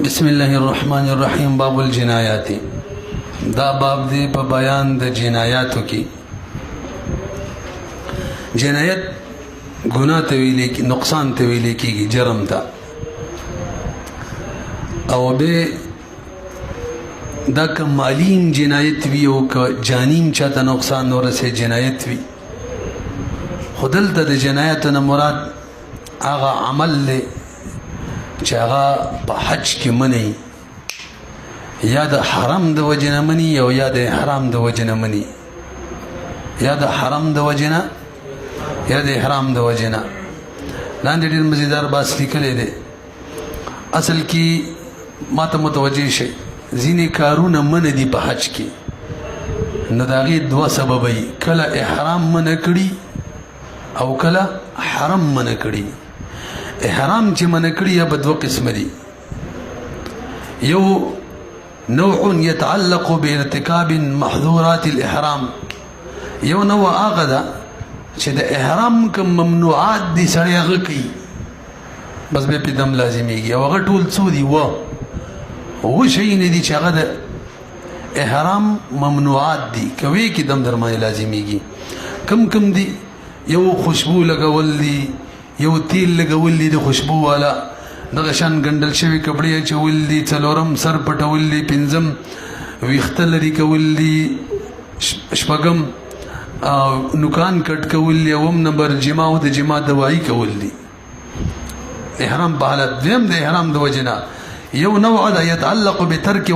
بسم الله الرحمن الرحیم. باب الجنایات. دا باب دی په بیان د جنایاتو کې. جنایت ګناه ته ویل کی، نقصان ته ویل کیږي، جرم ته. او به دا که مالیم جنایت وی او که جانیم چاته نقصان ورسه جنایت وی. خودلته د جنایت نه مراد هغه عمل له چې هغه په حج کې منی، یا د حرام د وجنه منی، او یا د حرام د وجنه منی، یا د حرام د وجنه یا د حرام د وجنه. لاندې ډېر مزیدار باس لیکلی دی. اصل کې ماته متوجه شي ځینې کارونه منع دي په حج کې، نو د هغې دوه سببه وي، کله احرام منع کړي او کله حرم منع کړي. احرام چې منع کړي یا په دوه قسمه دي. یو نوع يتعلق بارتكاب محظورات الاحرام، یو نوع هغه ده چې د احرام کوم ممنوعات دي سړی هغه کوي، بس به په دم لازمیږي. او هغه ټول څو دي؟ و شیونه دي چې هغه د احرام ممنوعات دي، کوي کې دم در باندې لازمیږي. کم کم دي؟ یو خوشبو لګول دي، یو تیل لګول دي د خوشبو والا، دغه شان ګنډل شوي کپړې اچول دي، څلورم سر پټول دي، پنځم ویښته لرې کول دي، شپږم نوکان کټ کول دي، اوم نمبر جما او د جما دوايي کول دي. احرام په حالت دویم د احرام د وجنه یو نوع ده يتعلق بترك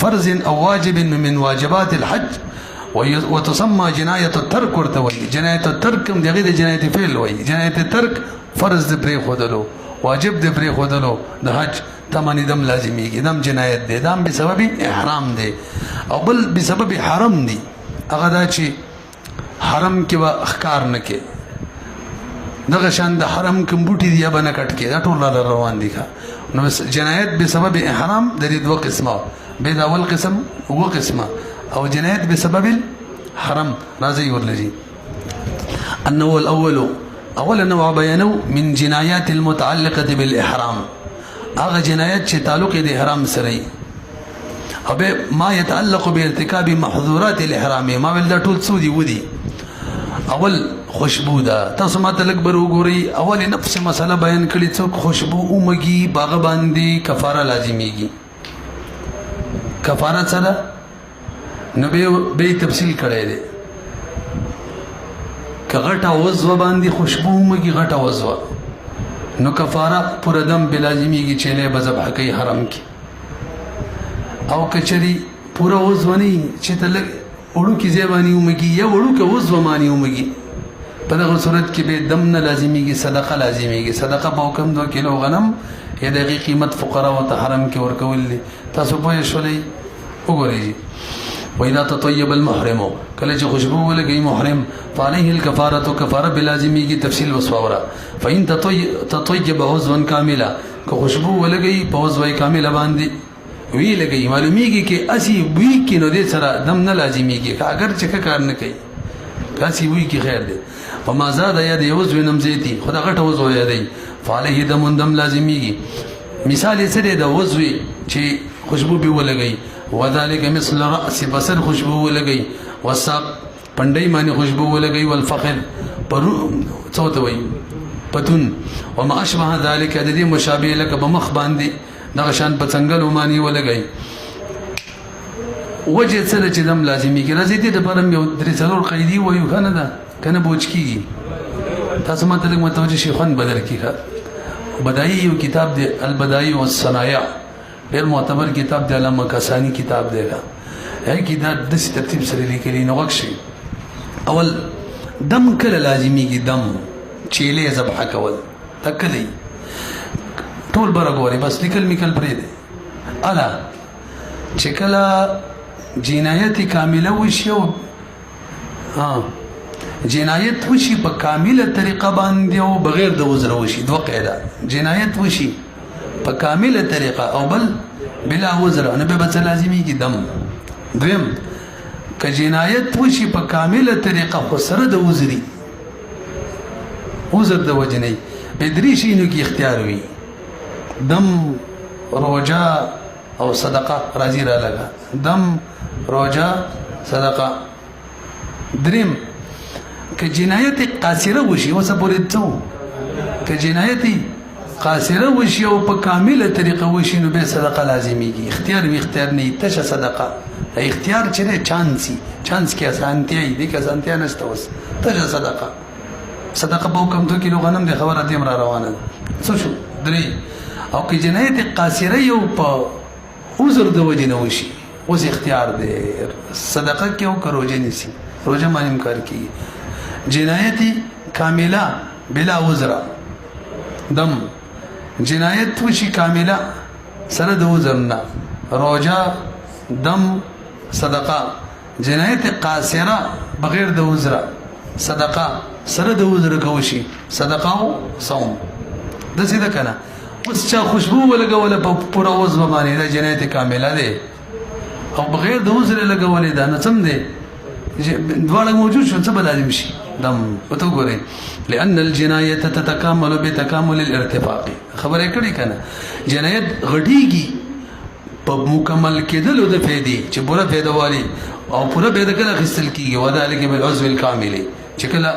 فرض او واجب من واجبات الحج، وتسمى جنايه الترك. ورته وایي جنايه الترک هم دغه د جنایت فعل وایي. جنایت الترک فرض د پرې خودلو، واجب د پرې خودلو د حج تمانی دم لازمیږي، دم جنایت دی، دم به سبب احرام دی. او بل به سبب حرم دی، هغه دا چې حرم کې وا اخکار نه کې، دغه شان د حرم کوم بوټي دی به نه کټ کې، دا ټول روان دي. نو جنایت به سبب احرام د دې دوه قسمه، به د اول قسم و قسمه، او جنایت بسبب الحرم. راځي ورلجي النوع الاول، اول نوع بیانو من جنایات المتعلقه بالاحرام، هغه جنایت چې تعلق د احرام سره وي، او به ما يتعلق بارتكاب محظورات الاحرام. ما ول دا ټول څو دي ودي. اول خوشبو ده، تاسو ماته لږ بر وګورئ. اول نفس مسله بیان کړي، څوک خوشبو اومږي باغ باندې کفاره لازمیږي. کفاره څه ده؟ نو به تفصیل کړی دی. که غټه وضوه باندې خوشبو اومږي، غټه وضوه، نو کفاره پوره دم به لازمیږي چې له به ذبح کوي حرم کې. او کچري پوره وضوه نه چې ته لږ وړو کې ځای باندې اومږي یا وړو کې وضوه باندې اومږي، په دغه صورت کې به دم نه لازمیږي، صدقه لازمیږي. صدقه په حکم 2 کیلو غنم یا دغه قیمت فقرا او ته حرم کې ورکول دي. تاسو پوه شئ؟ وګورئ. وإذا تطيب المحرم، کله چې خوشبو ولګي محرم، فعليه الكفاره، کفاره بلازمیږي. تفصیل وسوره. فإن تطيب عضوا كاملا، که خوشبو ولګي په عضو کامله باندې وی لګي، معلومیږي کې اسی وی کې نو دې سره دم نه لازمیږي، اگر چې کار نه کوي کاسي وی کې خیر دی. وما زاد يد عضو نمزيتي، خدا غټ عضو یادي، فعليه دم لازمیږي. مثال یې سره د عضو چې خوشبو به ولګي، وذلك مثل رأس بصر خوشبو ولګي، وساق پندای باندې خوشبو ولګي، والفخذ پرو څوتوي پتون، وما اشبه ذلك د دې مشابه لك بمخ باندې دغه شان په څنګه باندې ولګي. وجه څه چې دم لازمي کې راځي دې د پرم یو درې څلور قیدی وایو کنه، دا کنه بوج کیږي. تاسو ماته لږ متوجه شي خوان بدل کیږي. بدایي یو کتاب دی البدایي والصنایع، ډېر معتبر کتاب دی، علامه کاسانی کتاب دی. هغه کې دا د ترتیب سره لیکلي نو وښي. اول دم کله لازمیږي؟ دم چيله ذبح کول تکلی ټول برګوري، بس لیکل میکل پرې دی. الا چې کله جنایت کامله وشي، او جنایت وشي په کامله طریقه باندې او بغیر د عذر وشي، دوه قاعده. جنایت وشي په کامله طریقه او بل بلا عذر، نه به بس لازمي کی دم. دویم که جنایت وشي په کامله طریقه خو سره د عذري، عذر د وجنې به درې شي نو کې اختیار وي. دم روجا او صدقه راځي را لګا دم روجا صدقه دریم که جنایت قاصره وشي اوس پورې څو که جنایت قاصره وشي او په کامله طریقه وشي نو به صدقه لازمیږي اختیار نه تشه صدقه اختیار چره چانس کې اسانتیای دي که اسانتیا نشته اوس تشه صدقه په کوم 2 کیلو غنم د خبره دیم را روانه څه شو درې او که جنایت قاصره یو په عذر د وجه نه وشي اوس اختیار دی صدقه کې او کروجه نسی روزه باندې انکار کی جنایت کامله بلا عذر دم جنایت وشي کامله سره د عذر نه روزه دم صدقه جنایت قاصره بغیر د عذر صدقه سره د عذر کوشي صدقه او صوم د څه ده کنه اوس چا خوشبو ولګول په پورا وځ باندې د جنایت کامله ده او بغیر د عذر لګولې ده نه سم ده دواړه موجود شو څه بدل شي دم وته ګورئ لأن الجنايه تتكامل بتكامل الارتفاق خبره کړي کنه جنایت غټيږي په مکمل کېدلو د فائدې چې پوره فائدہ والی او پوره به د کله خستل کیږي وذلك بالعضو الكامل چې کله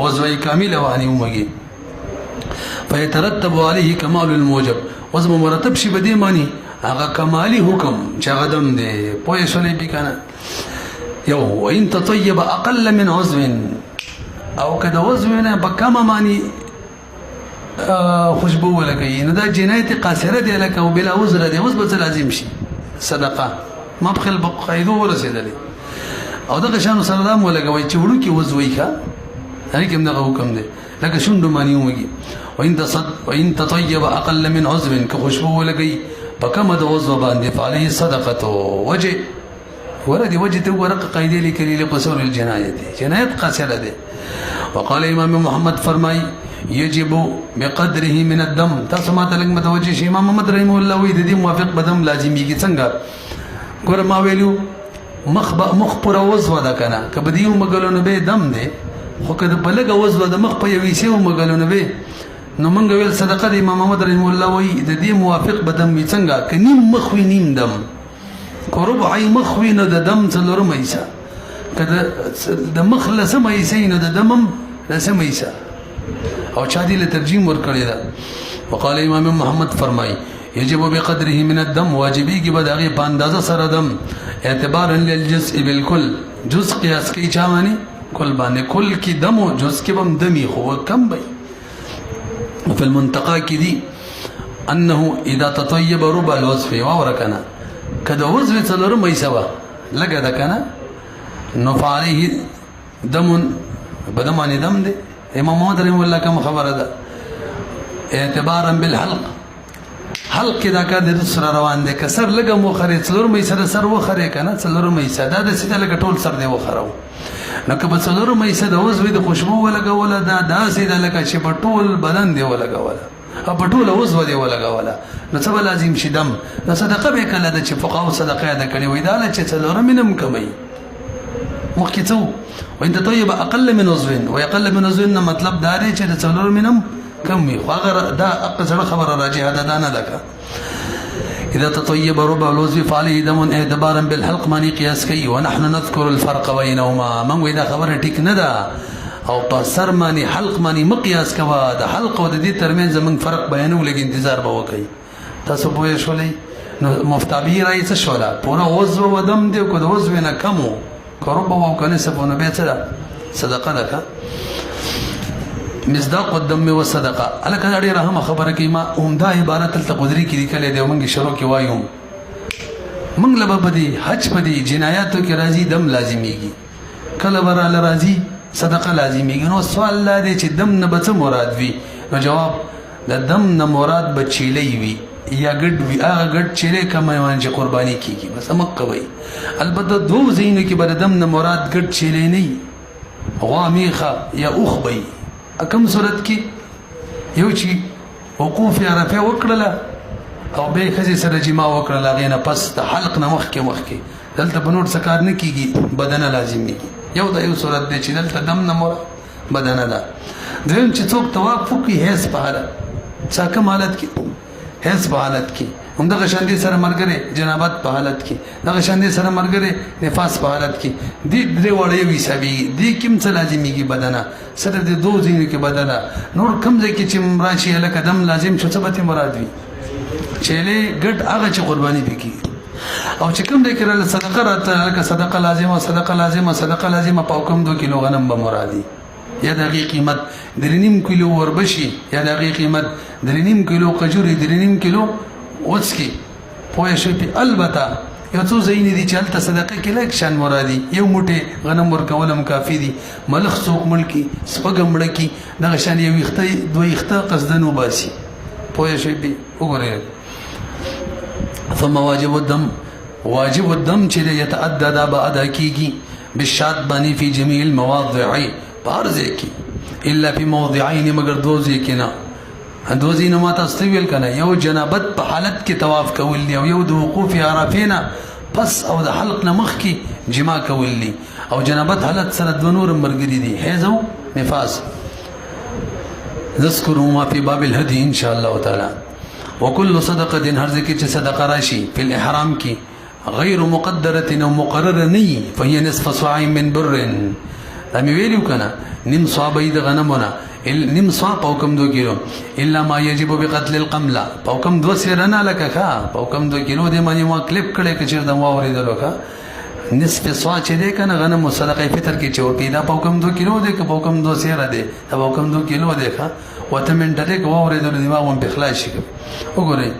عضو کامل وانی ومږي فيترتب عليه كمال الموجب وزم مرتب شي بدی معنی هغه کمالی حکم چې غدم دی پوهې شولې به کنه یو وان تطيب اقل من عضو او کدا عضو نه بکما معنی خوشبو ولګي نو دا جنایت قاصره دی لکه او بلا عذر دی اوس به لازم شي صدقه ما بخل بقایدو ورسېدلې او دغه شان صلی الله ولګوي چې وړو کې وزوي ښه هغه کوم دغه حکم دی لکه شوندو معنی وږي وان تطيب اقل من عضو که خوشبو ولګي پکما د عضو باندې فعليه صدقه وجه ورد وجه ته ورقه قاعده لیکلي لقصور الجنایت جنایت قاصره ده وقال امام محمد فرمای يجب بقدره من الدم تاسو ما تلګ متوجه شي امام محمد رحم الله وی د دې موافق بدم لازميږي څنګه ګور ما ویلو مخ پر وزو ده کنه کبدیو مګلونه به دم ده خو کده بلګ وزو ده مخ په یوي سیو مګلونه به نو مونږ ویل صدقه د امام محمد رحم الله وی د دې موافق بدم وی څنګه کنیم مخ وی نیم دم ربعي مخوي نو د دم څلور مېسا کده د مخ لسم مېسې نو د دمم لسم مېسا او چا دې له ترجمه ور کړی دا وقال امام محمد فرمای يجب بقدره من الدم واجبي کې بدغه په اندازه سره دم اعتبارا للجزء بالكل جزء قياس کې چا معنی کل باندې کل کې دم او جزء کې بم دمي خو کم وي وفي المنتقى کې دي انه اذا تطيب ربع الوصف وركنا کدا وزن څلور مېسوا لګا دا کنه نو فعليه دم بدمانه دم دي امام محمد رحم الله کوم خبره ده اعتبارا بالحلق حلق کدا کا د سر روان دي کسر لګا مو خره څلور مېسره سر و خره کنه څلور مېسه دا د سیده لګ ټول سر دی و خرو نو کبه څلور مېسه د وزوی د خوشبو ولګول دا سیده لګ چې په ټول بدن دی ولګول په ټول وزو دی ولګول نو څه لازم شي دم نو صدقه به کله د چې فقاو صدقه ده کړي وې دا چې څلور منم کمي مخکې وانت طيب اقل من عضو ويقل من عضو مطلب دا دی چې څلور منم کمي خو هغه دا اقصر خبره راجعه ده نه ده اذا تطيب ربع العضو فعليه دم اعتبارا بالحلق معنی قياس کوي ونحن نذكر الفرق بينهما من وې دا خبره ټیک نه ده او په سر معنی حلق معنی مقیاس کوا د حلق او د دې ترمنځ زمون فرق بیانول لګ انتظار به وکي تاسو پوه شولې نو مفتابی راي څه شولا پورا وزو ودم دی کو د وزو نه کمو قرب او کنه سپونه به څه صدقه ده مصداق الدم والصدقه الکه اړي رحم خبره کی ما عمده عبارت ته قدرت کی لیکل دی مونږ شروع کی وایو مونږ لبه بدی حج بدی جنایاتو کې راځي دم لازمیږي کله ورال راځي صدقه لازمیږي نو سوال لا دی چې دم نه به مراد وي نو جواب د دم نه مراد بچیلې وي یا ګډ وی هغه ګډ چیرې کومه وانه قرباني کیږي بس مکوي البته دوه زینو کې بر دم نه مراد ګډ چیرې نه غامیخه یا اوخبي کوم صورت کې یو چې وقوف عرفه وکړه او به خزي سره جما وکړه غینه پس د حلق نه مخکې دلته بنور سکار نه کیږي بدن لازمي یو د یو صورت دی چې دلته دم نه مراد بدن ده دریم چې څوک طواف کوي هیڅ په حالت څاکه حالت کې هیڅ په حالت کې همدغه شان دي سره مرګره جنابت په حالت کې دغه شان دي سره مرګره نفاس په حالت کې دي درې وړې وي سبي دي کوم څه لازميږي بدنه سره د دوه ځینو کې بدنه نور کوم ځای کې چې مراشي الک دم لازم شو څه به مراد وي چيله ګډ هغه چې قرباني وکي او چې کوم دې کړل صدقه راته لکه صدقه لازمه صدقه لازمه په کوم 2 کیلو غنم به مرادي یا دغه قیمت 3.5 کیلو وربشي یا دغه قیمت 3.5 کیلو قجوري 3.5 کیلو وڅکی پوه شئ په البته یو څو زین دي چې هلته صدقه کې لک شان مرادي یو موټه غنم ورکولم کافی دي ملخ څوک ملکی سپګم مړکی دغه شان یو وخته دوه وخته قصدن وباسي پوه شئ به وګورئ ثم واجب الدم چې يتعدى دا به ادا کیږي بالشات بانی فی جميع المواضع بارزه کی الا فی موضعين مگر دوزی کنا دوزی نو ما تاسو ویل کنه یو جنابت په حالت کې طواف کول دی او یو د وقوف عرفینا پس او د حلق نمخ کې جما کول دی او جنابت حالت سره د نور مرګری دی حیض او نفاس ذکروا ما فی باب الهدي ان شاء الله تعالی وكل صدقه هر ذکر چې صدقه راشي په الاحرام کې غیر مقدره او مقرره نه فهي نصف صاع من بر دا مې ویلو کنه نیم صاع د غنمونه نیم صاع په کوم 2 کیلو الا ما يجب بقتل القمله په کوم 2 سرنا لکه ښا په کوم 2 کیلو د مانی ما کلیپ کړي چې د ما ورېدلو ښا نصف صاع چې ده کنه غنم صدقه فطر کې چور کې دا په کوم 2 کیلو ده که په کوم 2 سره ده په کوم 2 کیلو ده ښا وته من ډېر کو ورېدلو دی ما هم په خلاص شي وګورئ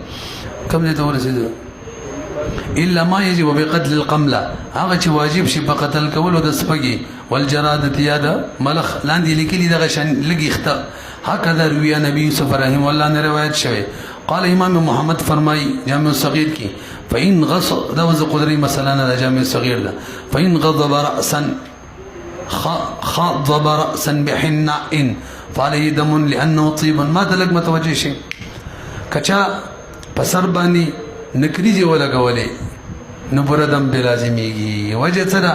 کوم دې ته ورسېدو الا ما يجب بقتل القمله هغه چې واجب شي په قتل کولو د سپګي والجراده یاده ملخ لاندې لیکلي دغه شان لګي اخته هکذا روي نبی یوسف رحم الله نے روایت شوه قال امام محمد فرمای جامع الصغير کی فإن غصب ده وز قدري مثلا ده جامع الصغير ده فإن غضب رأسا خضب رأسا بحناء فعليه دم لأنه طيب ما تلق متوجه شي کچا پسر باندې نکریزی ولګولې نو بردم بلازمیږي وجه څه ده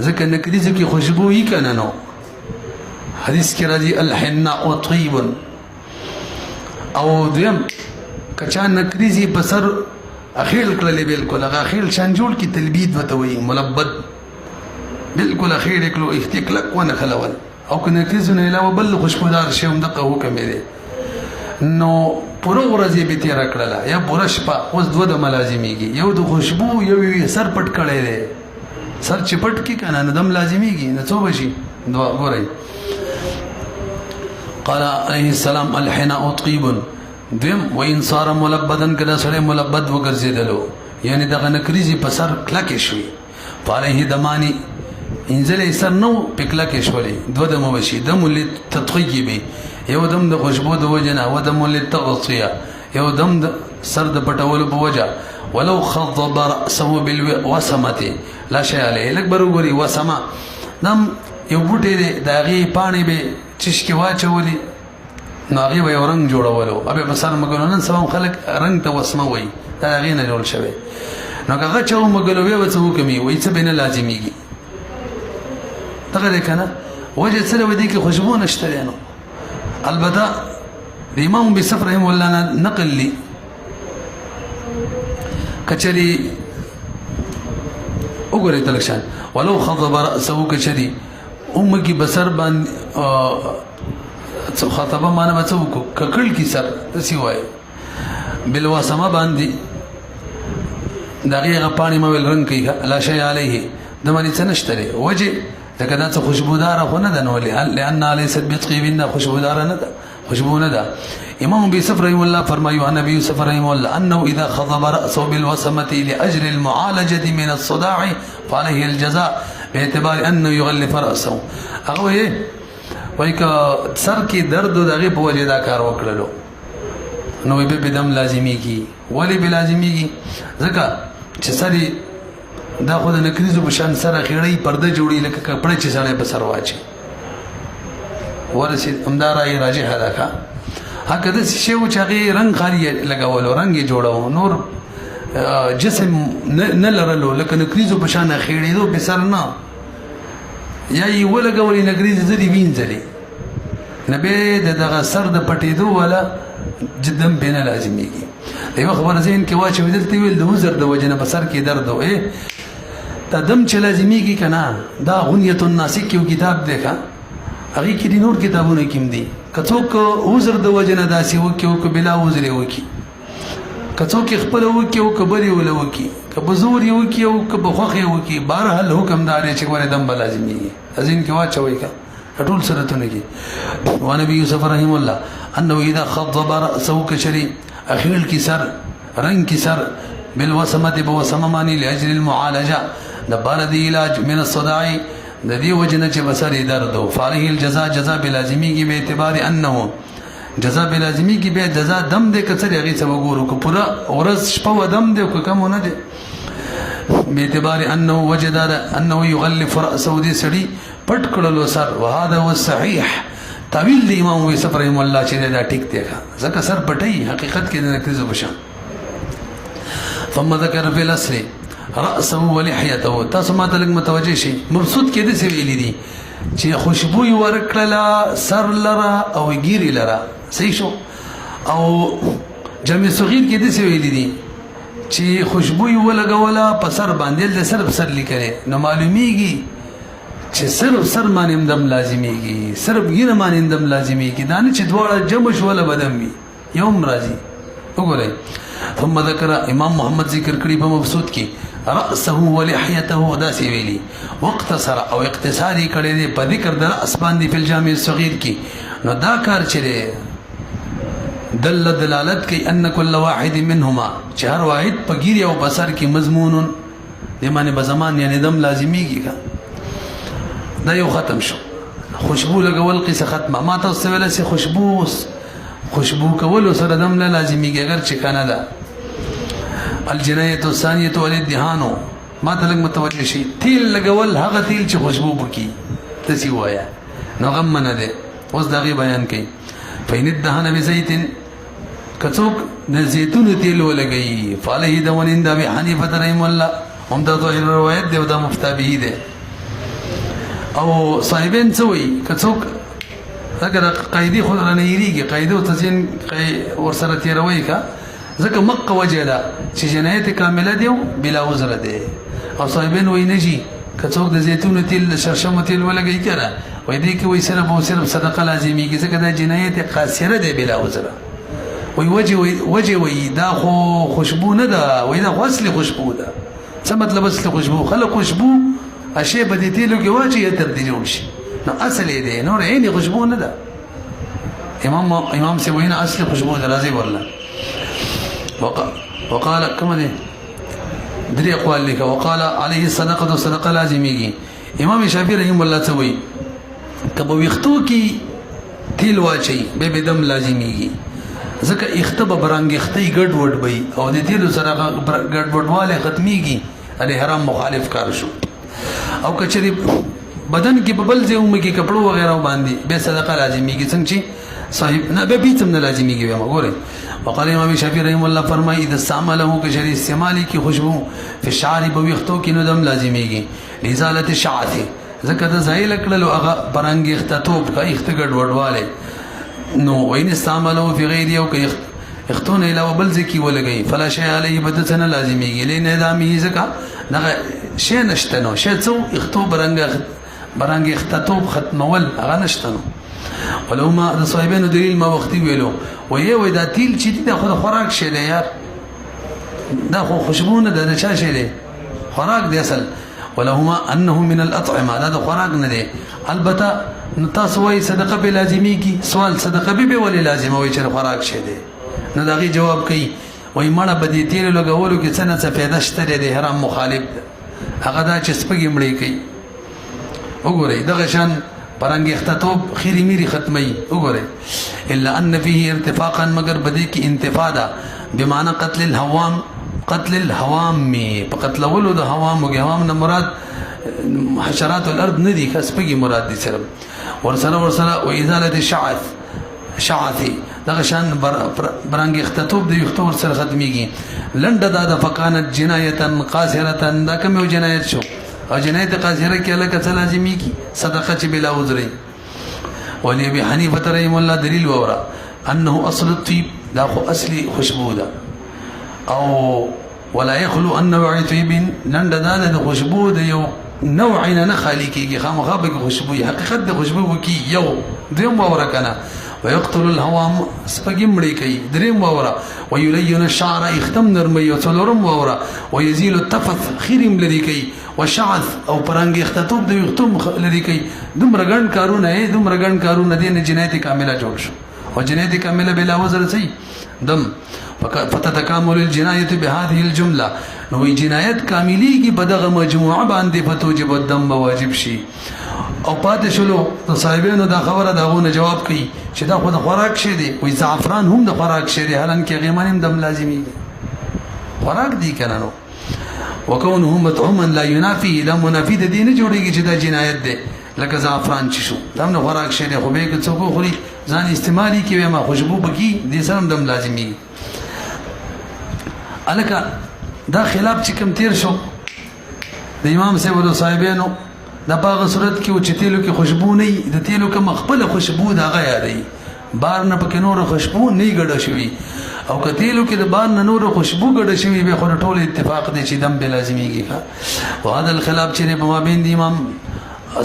ځکه نکریزو کې خوشبو یې کنه نو حدیث کې راځي الحناء طيب او دیم کچا نکریزی بسر اخیل کړلې بالکل هغه اخیل شان جوړ کی تلبید وته وي ملبد بالکل اخیل کلو اختکلک ونه خلول او کنه نکریزونه علاوه بل خوشبودار شی هم دغه حکم دی نو پوره ورځې به تیر کړله یا پوره شپه اوس دوه د ملازمیږي یو د خوشبو یو سر پټ کړی دی سر چې پټ کی کنه نو دم لازمیږي نه څو بشي دوا ګورئ قال عليه السلام الحناء طيب دم وان صار ملبدا کدا سره ملبد وګرځیدلو یعنی دغه نکریزي په سر کلکې شوی فعليه دمانی انزل سر نو پکلا کې شولې دوه دمو بشي دم للتطيب یو دم د خوشبو د وجنه و دم للتغطيه یو دم د سر د پټولو په وجه ولو خضب راسه بالوسمه لا شيء عليه لک برګوري وسمه دم یو بوټي داغي پانی به چشکی واچولي ناغي به رنگ جوړولو ابه بسر مګلونن سم خلک رنگ ته وسمه وای دا غي نه جوړ شوی نو هغه چا مګلوي وڅ حکمي وای څه بینه لازميږي دغه کنه وجه سره ودی کې خوشبو نشته نو البته امام بصف رحم الله نقل لي کچري وګورئ تلشان ولو خضب راسه کچري امکی بسر باندې خطبه معنا بچو ککل کی سر سی وای بالواسمه باندې دغه پانی مول رنگ کی لا شی علیه دمنی څنشتره وجه دغه داسه خوشبودار خو نه ده نو لئن ليست بطيبنا خوشبودار نه ده خوشبو نه ده امام بيوسف رحمه الله فرمایو النبي يوسف رحمه الله انه اذا خضب راسه بالوسمه لاجل المعالجه من الصداع فعليه الجزاء باعتبار انه يغلف راسه هغه وای کا سر کې درد دغه په وجه دا کار وکړلو نو به بدم لازميږي ولی به لازميږي ځکه چې سړي دا خو د نکریزو په شان سره خېړې پرده جوړي لکه کپړې چې سړی په سر واچي ورسې امدارای راجح ده کا هغه د شی و چې هغه رنگ خالي لګاولو رنگ جوړو نور جسم نه لرلو لکه نکریزو په شان خېړې دو په سر نه یا یې ولګولې نکریز زری وینځلې نبی دغه سر د پټېدو ولا جدم بینه لازميږي یو خبر ذهن کې واچوي دلته ویل د عذر د وجه نه په سر کې درد و دا دم چې لازمیږي که نه دا غنیة الناسک یو کتاب دی که هغې کې دي نور کتابونه کې هم دي که څوک عذر د وجه نه داسې وکړي او که بلا عذر یې وکړي که څوک یې خپله وکړي او که بل یې وله وکړي که په زور یې وکړي او که په خوښ یې وکړي بهرحال حکم دا دی چې ګورې دم به لازمیږي ذهن کې واچوئ که ټول سنتونه کې وعن ابي يوسف رحم الله انه اذا خضب راسه كشري اخيل کی سر رنگ کی سر بالوسمه بوسمماني لاجل المعالجه دبر دي علاج من الصداع د دې وجنه چې بسر درد او فارغ الجزاء جزاء بلازمي کې به اعتبار انه جزاء بلازمي کې به جزاء دم دې کثر هغه سبب ګورو کو پورا اورز شپه دم دې کو کم نه دي باعتبار انه وجد انه يغلف راسه دي سړي پټ کړلو سر وهذا هو الصحيح تعویل د امام یوسف رحم الله چې دا ټیک دی ځکه سر پټي حقیقت کې نه کړي بشم ثم ذكر في الاصل راسه ولحيته تاسو ما تلګ متوجه شي مبسوط کې دي سی ویلي دي چې خوشبو ورکړه سر لرا او ګيري لرا صحیح شو او جمع صغیر کې دي سی ویلي دي چې خوشبو ولګولا په سر باندې د سر سر لیکره نو معلومیږي چې صرف سر باندې دم لازمیږي صرف ګینه باندې دم لازمیږي دا نه چې دواړه جمع شو ولا بدم وي یوم راځي وګورئ ثم ذكر امام محمد ذکر کړي په مبسوط کې راسه ولحيته دا سی ویلي واقتصر او اقتصادي کړي دي په ذکر د راس باندې په الجامع الصغير کې نو دا کار چره دل دلالت کوي ان كل واحد منهما چې هر واحد په ګیری او بصر کې مضمون دی معنی په زمان یعنی دم لازمیږي دا یو ختم شو خوشبو لګول قصه ختمه ما تاسو ویل سي خوشبو کول سره دم نه لازمیږي اگر چې کنه ده الجنایه الثانيه والدهان ما تلګ متوجه شي تیل لګول هغه تیل چې خوشبو بکی تسی وایا نو غم نه ده اوس دغه بیان کړي فین الدهان بزيت کڅوک د زيتون تیل ولګي فعليه دون عند ابي حنيفه رحم الله هم دا ظاهر روایت دی او دا مفتابه دی او صاحبین څوي کڅوک اگر قاعده خود نه یریږي قاعده او تزین ورسره تیروي کا ځکه مقه وجلا چې جنایت کامله دی بلا عذر دی او صاحبین وای نجی کڅوک د زيتون تیل شرشم تیل ولګي کړه وای دې کې وای صرف او صرف صدقه لازميږي ځکه دا جنایت قاصره دی بلا عذر وای وجه وای دا خو خوشبو نه ده وای دا اصلي خوشبو ده څه مطلب اصلي خوشبو خلک خوشبو اشی بدی تیلو کې واچي تر دې جوړ شي نو اصل دې نور عیني خوشبو نه ده امام سے وینا اصل خوشبو درازي والله وقال كما دي دري اقوال لك وقال عليه الصدقه صدقه لازميږي امام شافعي رحم الله توي کبه وختو کې تیل واچي به دم لازميږي ځکه اختبه برانګ اختي ګډ وډ وي او د تیلو سره ګډ وډواله ختميږي ال حرام مخالف کار شو او کچري بدن کې ببل زوم کې کپړو وغیرہ باندې به صدقه لازميږي څنګه چې صاحب نه به بیتم نه لازميږي به وګوره وقال امام شافعي رحم الله فرمایي اذا استعمله کشري استعمالي کی خوشبو په شعر به وختو کې نو دم لازميږي لزالت الشعث ذکر د زایل کړلو هغه برانګ اختتوب کا اختګډ وډواله نو وین استعمله في غیر یو کې اختون علاوه بل ځکه ولګي فلا شيء عليه بدتنا لازميږي لنه دامي ځکه دغه شی نشته نو شی څو اختو برانګ اختتوب ختمول هغه نشته نو ولو ما د صاحبانو دلیل ما وختي ویلو وې دا تیل چې د خو خوراک شي دی یار دا خو خوشبونه د چا شي دی خوراک دی اصل ولهما انه من الاطعمه دا خوراک نه دی البته تاسو وایي صدقه به لازمي کی سوال صدقه به ولې لازمه وایي چې خوراک شي دی نو داغي جواب کوي وای مړه بدی تیل لګولو کې څنګه څه پیدا شته دی حرام مخالف هغه دا چې سپګي مړی کوي وګورئ دغه شان برانګ اختتوب خيري ميري ختمي وګورئ الا ان فيه ارتفاقا مگر بدی کې انتفاده بمعنى قتل الهوام په قتل ولو د هوام او هوام نه مراد حشرات الارض ندي کسبګي مراد دي صرف ورسره و ازاله شعثي دغه شان برانګ اختتوب د یختور سره ختميږي لنډه د فقانت جنایه قاصره دا کوم یو جنایت شو او جنایت قاصره کې لکه څه لازمي کی صدقه چې بلا عذري ولي ابي حنيفه رحم الله دلیل وورا انه اصل الطيب دا خو اصلي خوشبو ده او ولا يخلو ان نوع طيب لنډ دا د خوشبو د یو نوع نه خالی کیږي خامخا به خوشبو حقیقت د خوشبو کی یو دیم وره کنه ويقتل الهوام سپګم مړی کوي دریم وره ويلين الشعر اختم نرمي وڅلورم وره ويزيل التفث خيرم لري کوي وشعث او پرنګ اختتوب د یختم لري کوي دومره ګڼ کارونه دي نه جنایت کامله جوړ شو او جنایت کامله بلا وزر سي دم فتتكامل الجنايه بهذه الجمله نو جنایت کاملی کی بدغه مجموعه باندې فتوجب الدم واجب شي او پاتې شلو د صاحبانو دا خبره داغونه جواب کوي چې دا خو د خوراک شي دی وي زعفران هم د خوراک شي دی حالان کې غیمان هم دم لازمي خوراک دی کنه نو وكونه مطعوما لا ينافي لا منافي د دین جوړیږي چې دا جنایت دی لکه زعفران چې شو دم نه خوراک شي دی خو به کې څوک خوري ځان استعمالي کوي ما خوشبو بکی دې سره دم لازمي الکه دا خلاف چې کوم تیر شو د امام صاحب صاحبانو دا باغ صورت کې او چې تیلو کې خوشبو نه د تیلو کې مخبل خوشبو دا غیا دی بار نه پکې نور خوشبو نه ګډه شوی او کتیلو کې د بار نه نور خوشبو ګډه شوی به خو ټول اتفاق دي چې دم به لازميږي وهذا الخلاف چې په مابین د امام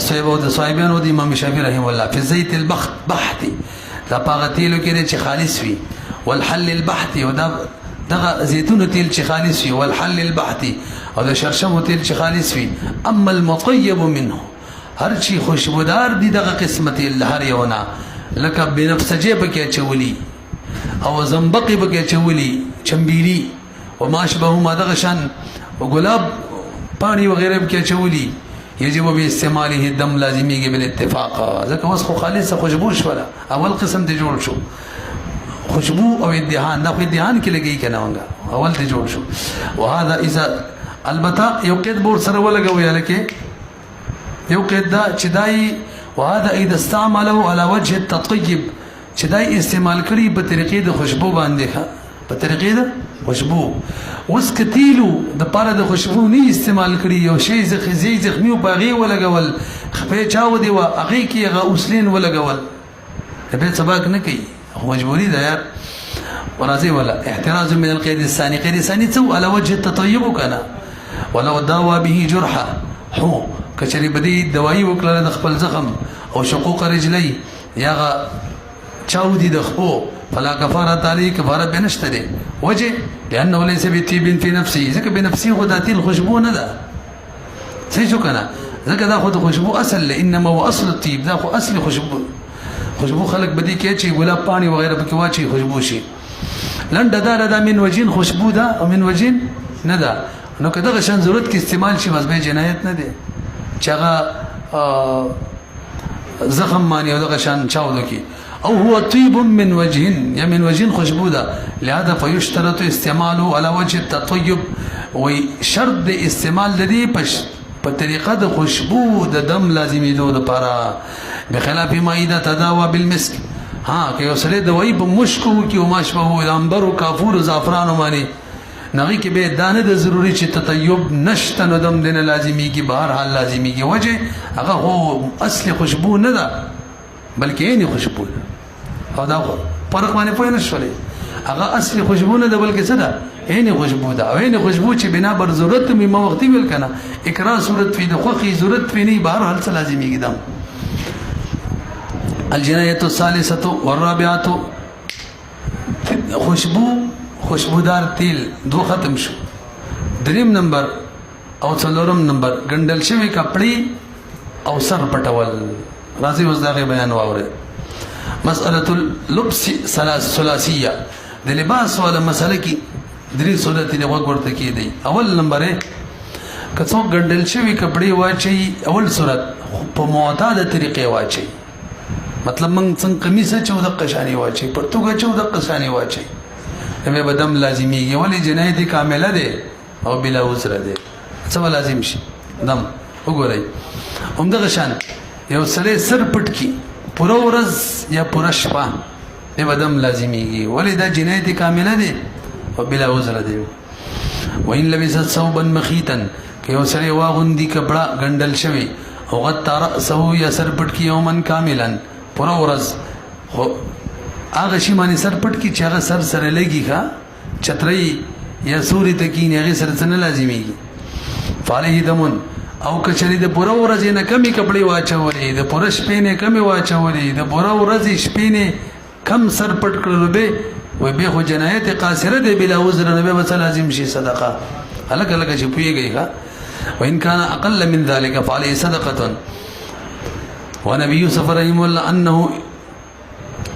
صاحب او د صاحبانو د امام شافعي رحم الله په زيت البخت بحثي دا باغ تیلو کې چې خالص وي والحل البحثي او دا دغه زيتون تیل چې خالص وي والحل البحثي او د شرشم تیل چې خالص وي اما المطيب منه هر چی خوشبودار دي دغه قسمت لهر یونا لکه بنفسجه بکې چولی او زنبقي بکې چولی چمبيري او ماشبه ما دغه شان او ګلاب پانی وغيرها بکې چولی يجب باستعماله الدم لازمي بالاتفاق ځکه اوس خو خالص خوشبو شولا اول قسم ته جوړ شو خوشبو او ادهان دا خو ادهان کې لګي کنه ونګه اول ته جوړ شو وهذا اذا البته یو قید بور سره ولګوي لکه یو قید دا چې دای وهذا اذا استعمله على وجه التطيب چې دای استعمال کړي په طریقې د خوشبو باندې په طریقې د خوشبو اوس کتیلو د پاره د خوشبو نه استعمال کړي یو شی زخمی او باغي ولګول خپې چاو دی وا هغه کې هغه اوسلین ولګول به سبق نه کوي مجبوري ده یار ورازي ولا احتراز من القيد الثاني قيد الثاني تو على وجه التطيب كان ولو داوا به جرحه هو کچری بدی دوايي وکړه د خپل زخم او شقوق رجلي یا چاو دي د خپو فلا كفاره عليه كفاره بنشتري وجه لانه ليس بطيب في نفسه ذکر بنفسه خداتي الخشبو نه ده صحیح شو کنه ذکر دا خود خوشبو اصل انما هو اصل الطيب دا خو اصل خوشبو خلق بدی کې چې ګلاب پانی وغیرہ پکې واچي خوشبو شي لنډه دا من وجین خوشبو ده او من وجین نه ده نو که دغه شان ضرورت کې استعمال شي بس به جنایت نه ده چې هغه زخم مانی او دغه شان چاودو کې او هو طيب من وجه یا من وجین خوشبو ده لهذا فيشترط استعماله على وجه التطيب وشرط استعمال د دې په طریقه د خوشبو د دم لازمي دو د پاره بخلاف ما اذا تداوى بالمسك ها که یو سره دوايي په مشکو کې او ماشبه الانبر او کافور او زعفران باندې نغي کې به دانه د ضروري چې تطيب نشته نو دم دنه لازمي کې بهر حال لازمي کې وجه هغه هو اصل خوشبو نه ده بلکې عین خوشبو او دا فرق باندې پوه نه شولې هغه اصل خوشبو نه ده بلکې څه ده عین خوشبو ده او عین خوشبو چې بنا بر ضرورت می وختي ویل کنه اقرا صورت فی د خوخي ضرورت فی نه بهر حال څه لازمي کې دم الجنايه الثالثه والرابعه خوشبودار تیل دو ختم شو دریم نمبر او څلورم نمبر ګندل شوی کپڑے او سر پټول راځي اوس دا بیان واوره مساله اللبس ثلاثيه د لباس ولا مسله کې درې صورت دی وګورته کې دی اول نمبر کڅو ګندل شوی کپڑے واچي اول صورت په معتاده طریقې واچي مطلب من څنګه قمیص 14 قشانی واچي پرتګه 14 قشانی واچي همه بدم لازمي ولې جنایت کامله ده او بلا عذر ده څه لازم شي دم وګورئ همدغه شان یو سره سر پټ کی پوره ورځ یا پوره شپه به بدم لازمي ولې دا جنایت کامله ده او بلا عذر ده وان لبس ثوبا مخيتا که یو سره واغوندي کپڑا ګندل شوی او غطى راسه یا سر پټ کی یومن کاملا پوره ورځ خو هغه شی باندې سر پټ کی چې هغه سر سره لګي ښا چتري یا سوري تکین هغه سره څه نه لازميږي. فعليه دمون او کچری د پوره ورځې نه کمی کپڑے واچولې د پوره شپې نه کمی واچولې د پوره ورځې شپې نه کم سر پټ کړل به و به خو جنایت قاصره دی بلا عذر نه به بس لازم شي صدقه الګ الګ چې پويږي ها وان كان اقل من ذلك فعليه صدقه. ونبي يوسف رحمه الله انه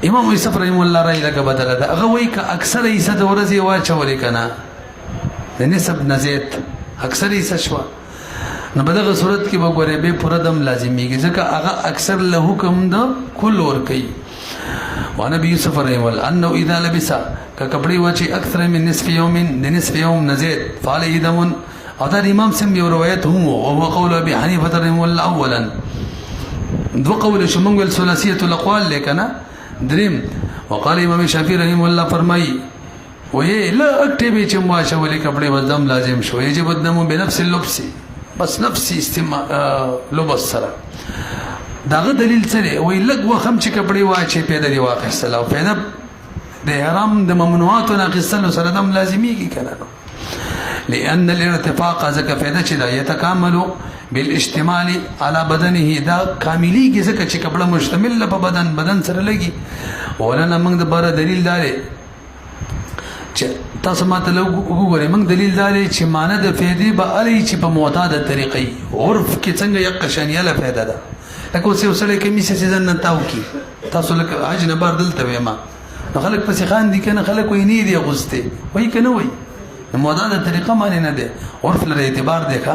امام يوسف رحمه الله راي لك بدل ده هغه وای ک اکثر یې صد ورځې واچولې کنه د نسب نزيت اکثر یې شوا نو بدغه صورت کې وګوره به پوره دم لازميږي ځکه هغه اکثر له حکم ده کل ور کوي. ونبي يوسف رحمه الله انه اذا لبس ككبري وجه اكثر من نصف يوم نصف يوم نزيد فعليه دم. او دا امام سم یو روایت هم وهو قول ابي حنيفه رحمه الله اولا دو قول شمول ثلاثيه الاقوال لكنا دريم. وقال امام الشافعي رحمه الله فرمای وهي لا اكتب چمواشه ولي کپڑے وزم لازم شو يجب الدم بنفس اللبس بس نفسي لبس سره داغه دلیل سره وی لګ وخم چې کپڑے واچي پیدا دی واقع سلام پیدا د حرام د ممنوعات نه غسل سره دم لازمي کی کنه لان الارتفاق ذکر پیدا چې دا يتکامل بالاشتمال على بدنه دا کاملی کی ذکر چې کپڑا مشتمل په بدن سره لګي ولنه موږ د بار دلیل دار چې تاسو ماته وګورئ موږ دلیل دار چې معنی د فیدی به علی چې په معتاده طریقې عرف کې څنګه یک شانیاله پیدا ده لکه اوس یو سړی کمیس سیزن نه تاو کی تاسو لکه حج نه بار دلته وېما نو خلک پسې خان دي کنه خلک وې نه دی غوسته وای کنه وای معتاده طریقه معنی نه ده عرف لري اعتبار دیکھا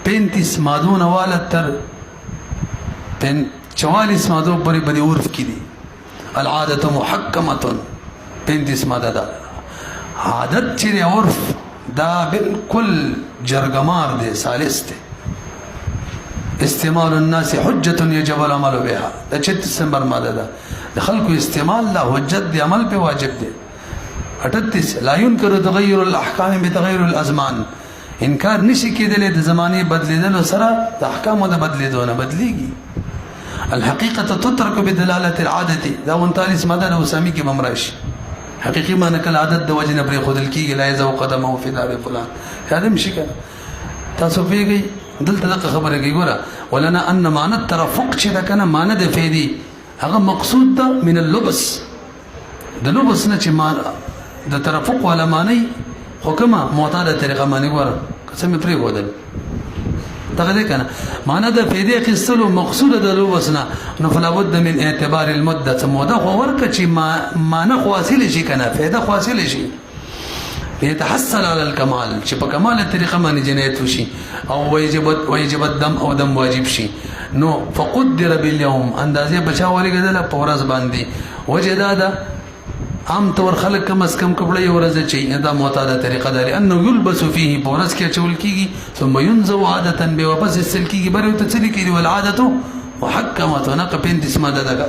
35 مادون والا تر 44 مادو پورې بری عرف کی دي العاده محکمه 35 ماده ده عادت چې عرف دا بالکل جرګمار دي سالس دي استعمال الناس حجه يجب العمل بها دا 36 نمبر ماده ده د خلکو استعمال لا حجت دی عمل په واجب دي 38 لا ينكر تغير الاحكام بتغير الازمان انکار نشي کېدلی د زمانه بدلیدل سره د احکام د بدلیدو نه بدلیږي. الحقيقه تترك بدلاله العاده دا 39 ماده د اسامي کې ممرش حقيقي معنی کله عادت د وجه نه پرې خودل کېږي لا يزو قدمه في دار فلان خادم شي کنه تاسو پیږي دلته خبره کوي ګوره ولنا ان معنی الترفق چې دا کنه معنی د فیدی هغه مقصود ده من اللبس د لبس نه چې معنی د ترفق ولا معنی حکمه معتاده طریقه معنی ګوره قسم پرې ودل دغه کنه معنی د فیدی قصلو مقصود د لبسنا نو فلا بد من اعتبار المده موده خو ورکه چې معنی خاصل شي کنه فیده خاصل شي يتحصل على الكمال چې په کمال طریقه معنی جنایت وشي او ويجب الدم او دم واجب شي نو فقدر باليوم اندازې بچاوري غدل په ورځ باندې وجدادا عام طور خلق کم از کم کپڑے ورځ چي دا معتاده طریقه ده انه يلبس فيه پورس کې چول کیږي ثم ينزو عاده به واپس سل کیږي بره ته چلی کیږي والعاده محکمه نق 35 ماده ده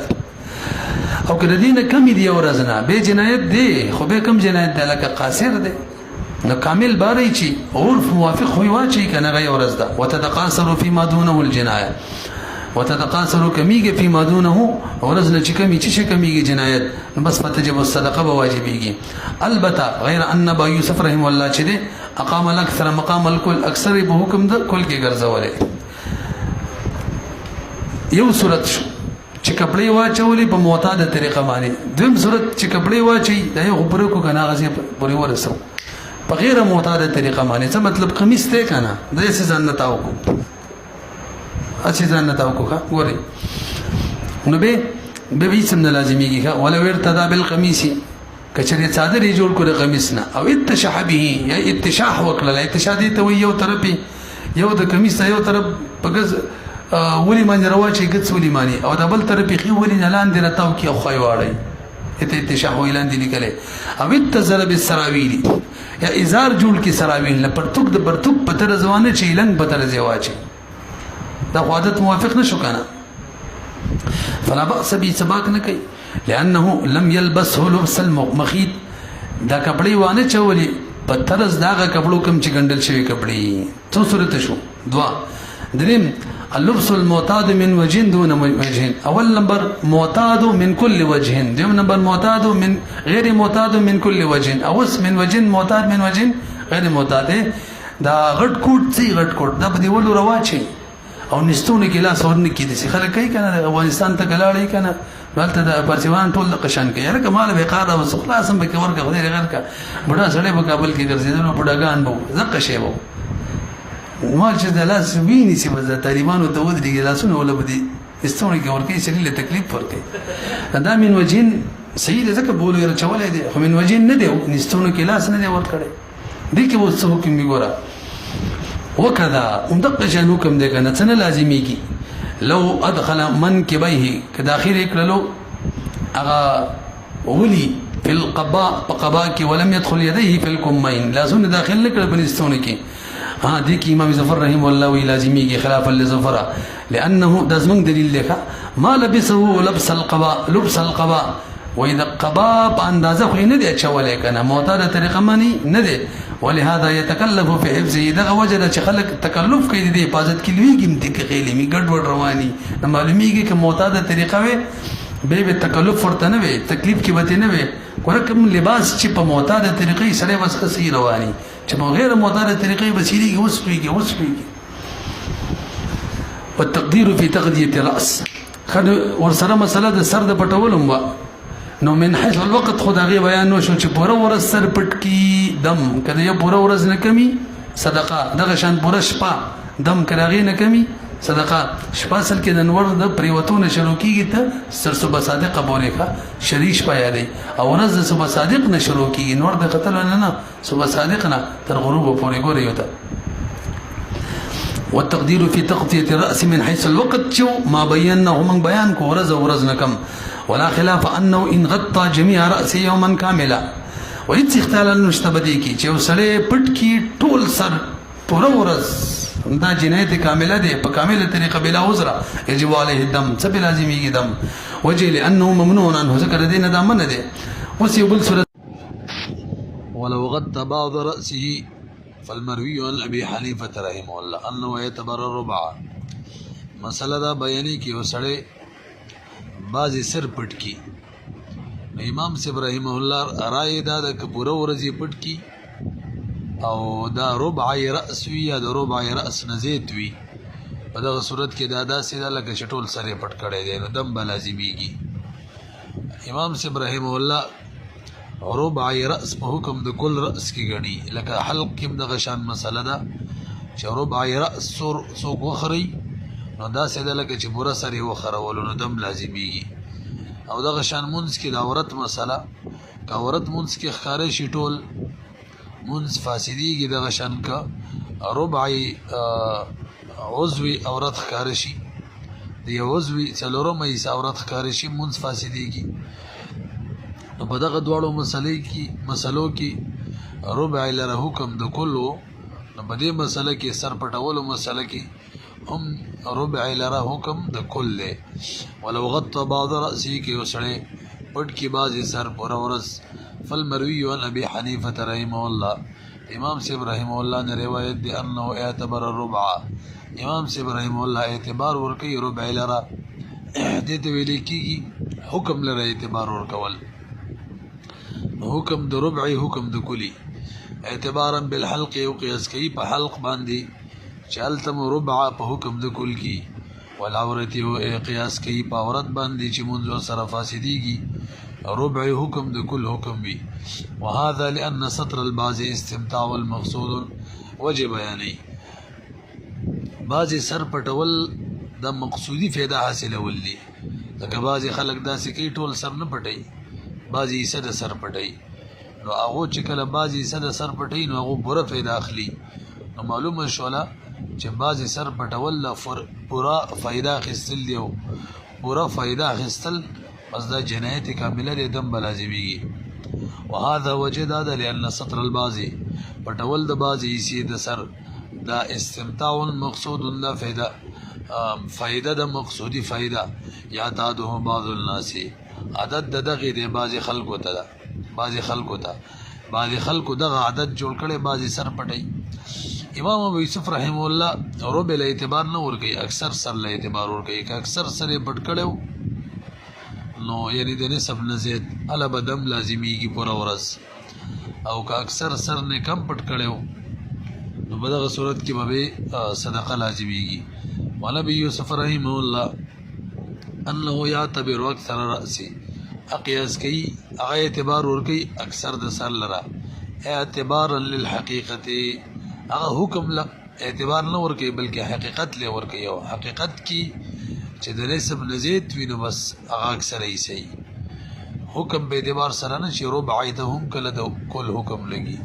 او کله دینه کم دی ورځ نه به جنایت دی خو به کم جنایت ده لکه قاصر ده نو کامل باري چی عرف موافق هوی واچي کنه غي ورځ ده وتتقاصر فيما دونه الجنايه وتتقاصر كميږي فيما دونه ورځ نه چې کمی چې کمیږي جنایت بس فتجب الصدقه بواجبيږي. البته غیر ان ابو يوسف رحم الله چې دي اقام الاكثر مقام الكل اکثر به حکم د کل کې ګرځولې یو صورت چې کپڑے واچولې په معتاده طریقه باندې دویم صورت چې کپڑے واچي دا یو خبرو کو کنه غزي پوری ورسو په غیر معتاده طریقه باندې څه مطلب قمیص ته کنه د څه ځان نه تاو کو اچھی ځان نه تاو کو ګوري نو به اسم نه لازميږي ولا ارتدى بالقميص کچری صادری جوړ کړ قمیص نه او اتشح به یا اتشاح وکړه اتشاح دي ته یو طرفي یو د قمیص یو طرف پګز ولی باندې رواچی ګڅ ولی مانی او د بل طرفي خي ولی نه لاندې راتاو کی خو واړی اته اتشاح ویلاندې لیکل او اتزل بالسراویل یا ازار جوړ کی سراویل نه پرتوک د برتوک پتر ځوانه چی لنګ پتر زیواچی دا عادت موافق نشو کنه فلا بأس به سباق نه کوي لانه لم يلبسه لبس المخيط دا کپڑے وانه چولي په طرز داغه کپړو کم چې ګندل شوی کپړې څو صورت شو دوا دریم اللبس المعتاد من وجه دون وجه. اول نمبر معتاد من كل وجه، دوم نمبر معتاد من غیر معتاد من كل وجه، اوس من وجه معتاد من وجه غیر معتاد. دا غټ کوټ سي غټ کوټ دا په دیولو رواچي او نستونه کې لاس ورن کې دي خلک کوي کنه افغانستان ته کلاړی کنه ولته د پرسیوان ټول قشان کوي یاره کمال به قاعده او خلاصم به کور کا غیر غیر کا بډا سړی په کابل کې ګرځیدل بډاګان بو زکه شی بو مال چې د لاس ویني چې په طالبانو ته ودرېږي لاسونه ولا بدي استونه کې ورکه شي له تکلیف ورکه دا من وجین صحیح ځکه بوله یې چولې دي خو من وجین نه دی نستونه کې لاس نه دی ورکړي دي کې وو څه حکم دی ګوره وکذا دقه شان حکم دی کنه څنګه لازميږي لو ادخل منكبيه كداخل يكللو اغا ولي في القباء قباك ولم يدخل يديه في الكمين لازم داخل لك بنستونك ها ديك امام زفر رحمه الله لازمي خلافا لزفر لانه دزمن دليل لك ما لبسه لبس القباء واذا قباء اندازه خو نه دي چولې کنه معتاده طریقه مانی نه دي ولهذا يتكلف في حفظه دغه وجه چې خلک تکلف کوي د حفاظت کې لویږي متک خېلې می ګډ وډ رواني نو معلومیږي چې معتاده طریقه وي به تکلف ورته نه وي تکلیف کې وته نه وي ورکم لباس چې په معتاده طریقې سره بس خسي رواني چې په غیر معتاده طریقې بسيري وسويږي والتقدير في تغذيه الراس خد ورسره مسله د سر د پټولم وا نو من حيث الوقت خدای بیان نو شو چې پوره ورځ سر پټ کی دم کله یو پوره ورځ نه کمی صدقه دغه شان پوره شپه دم کراغي نه کمی صدقه شپه سل کې د نور د پریوتونه شروع کیږي ته سر صبح صادق بوله کا شریش پیا دی او ورځ د صبح صادق نه شروع کیږي نور د قتل نه صبح صادق نه تر غروب پورې ګوري وته والتقدير في تغطيه الراس من حيث الوقت شو ما بيناه من بيان کو ورځ نه کم ولا خلاف انه ان غطى جميع راسه يوما كاملا وهيڅ اختلاف نشته بدی کی چې وسړی پټ کی ټول سر پوره ورځ دا جنایت کامله ده په کامله طریقه بلا عذر يجب عليه الدم څه لازمي دم وجه لانه ممنوع عنه ذکر دین دا من ده وس یو بل صورت ولو غطى بعض راسه فالمروي عن ابي حنيفه رحمه الله انه يعتبر الربع مساله دا بیانې کی وسړی بعضی سر پټ کی امام صاحب رحمه الله رائے دا د پوره ورځي پټ کی او دا ربع راس وی یا د ربع راس نزيت وی په دغه صورت کې دا داسې دا لکه شټول سره پټ کړي دی نو دم لازميږي امام صاحب رحمه الله ربع راس په حکم د کل راس کې غني لکه حلق کې د غشان مسله ده چې ربع راس سو وخري نو دا سیده لکه چې پوره سر یې وخرولو نو دم لازميږي او دغه شان منځ کې د عورت مسله که عورت منځ کې ښکاره شي ټول منځ فاسدېږي دغه شان که ربع عضوي عورت ښکاره شي د یو عضوي څلورمه حصه عورت ښکاره شي منځ فاسدېږي نو په دغه دواړو مسلو کې ربع لره حکم د کلو نو په دې مسله کې سر پټولو مسله کې هم ربع لره حکم د کل ولو غطى بعض رأسه کې وسړی پټ کی بعض سر پوره ورځ فالمروي عن ابي حنيفه رحمه الله امام صاحب رحمه الله نے روایت دی انه اعتبر الربع امام صاحب رحمه الله اعتبار ورکی ربع لره دته ویل کیږي حکم لره اعتبار ورکول حکم د ربع حکم د کلی اعتبارا بالحلق او قياس کی په حلق باندې چالتم ربع په حکم د کل کی والعورت او قياس کی په عورت باندې چې منځ سره فاسديږي ربع حکم د کل حکم وی وهذا لان سطر البعض استمتاع المقصود وجب بیانی بعض سر پټول د مقصودی فایده حاصلول دي لکه بعض خلک داسې کوي ټول سر نه پټي بعض یې سر سر پټي نو هغه چې کله بعض یې سر پټي نو هغه پوره فایده اخلي نو معلومه شوله چې بعضی سر پټول پورا فائدہ خستل دیو پورا فائدہ خستل پس دا جنایت کامله د دم لازميږي وهذا وجد هذا لان سطر البعض پټول د بعضی سی د سر دا استمتاع المقصود دا فائدہ د مقصودی فائدہ یا تعده بعض الناس عدد دغه د بعضی خلکو ته بعضی خلکو دغه عادت جوړ کړي بعضی سر پټي امام ابو یوسف رحم الله ربع له اعتبار نه ور کوي اکثر سر له اعتبار ور کوي که اکثر سره پټ کړو نو یعنی د نسب نه زیات الا بدم لازمیږي پورا ورځ او که اکثر سر نه کم پټ کړو نو په دغه صورت کې به صدقه لازمیږي وانا ابي یوسف رحم الله انه يعتبر اکثر راسي اقیاس کوي هغه اعتبار ور کوي اکثر د سر لرا اعتبارا للحقیقت هغه حکم لا اعتبار نه ور کوي بلکې حقیقت له ور کوي او حقیقت کی چې د نسب نزيد وینو بس هغه اکثر یې صحیح حکم به اعتبار سره نه چې ربع ایتهم کله د کل حکم لګي